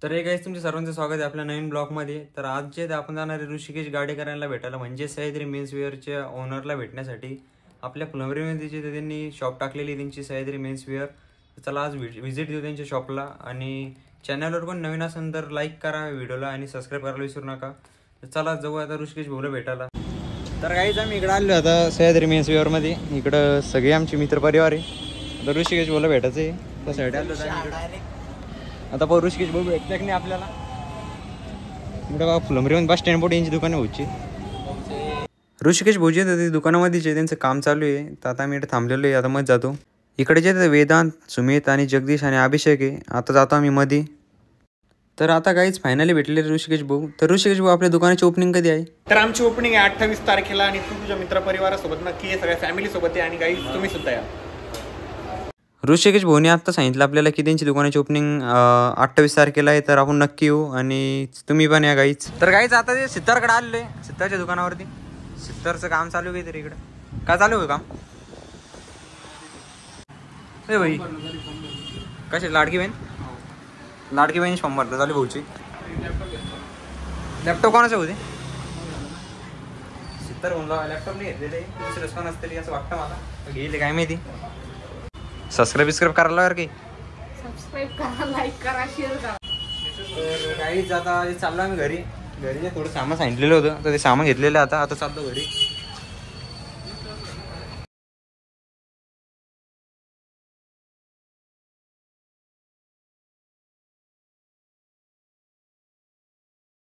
तर hey guys तुमच्या सर्वांचं स्वागत आहे आपल्या नवीन ब्लॉगमध्ये. तर आज जे आपण जाणार आहे ऋषिकेश गाडेकरांना भेटायला, म्हणजे सह्याद्री मेन्सवेअरच्या ओनरला भेटण्यासाठी. आपल्या फुलंब्रीमध्ये जे त्यांनी शॉप टाकलेली त्यांची सह्याद्री मेन्सवेअर. तर चला आज व्हिजिट देऊ त्यांच्या शॉपला. आणि चॅनलवर पण नवीन असेल तर लाईक करा व्हिडिओला आणि सबस्क्राईब करायला विसरू नका. तर चला जाऊ आता ऋषिकेश भाऊला भेटायला. तर गाईज आम्ही इकडं आलो आता सह्याद्री मेन्सवेअरमध्ये. इकडं सगळे आमचे मित्रपरिवार आहे. तर ऋषिकेश भाऊला भेटायचं आहे त्यासाठी आलो. आता पाहू ऋषिकेश भाऊ भेटले की नाही आपल्याला. इकडे बघा फुलंब्रीमध्ये बस स्टँड पुढे यांची दुकानं भाऊची. ऋषिकेश भाऊजी ते दुकानामध्ये जे त्यांचं काम चालू आहे. तर आता आम्ही इकडे थांबलेलो आहे. आता मत जातो इकडे जे वेदांत, सुमित आणि जगदीश आणि अभिषेक आहे. आता जातो आम्ही मध्ये. तर आता काहीच फायनली भेटले ऋषिकेश भाऊ. तर ऋषिकेश भाऊ आपल्या दुकानाची ओपनिंग कधी आहे? तर आमची ओपनिंग आहे 28 तारखेला आणि तू तुझ्या मित्रपरिवारासोबत नक्की आहे, सगळ्या फॅमिली सोबत आहे आणि काही तुम्ही सुद्धा या. ऋषिकेश भाऊने आत्ता सांगितलं आपल्याला की त्यांची दुकानाची ओपनिंग 28 तारखेला आहे. तर आपण नक्की येऊ आणि तुम्ही पण या गाईच. तर गाईच आता ते सितारकडे आलेलो आहे, सितारच्या दुकानावरती. सितारचं काम चालू आहे तरी इकडं. काय चालू आहे काम? ए भाई कशी लाडकी बहीण? लाडकी बहीण फॉर्म भरता चालू भाऊची. लॅपटॉप कोणाचं होते? सितार होऊन लॅपटॉप नाही घेतलेले, दुसरे कोण असतरी असं वाटतं मला. घेईल काय माहिती. सबस्क्राईब करायला यार काही. सबस्क्राइब करा, लाईक करा, शेअर करा. तर काहीच आता चाललो आम्ही घरी. घरी थोडं सामान सांगितलेलं होतं तर ते सामान घेतलेलं आता चाललो घरी.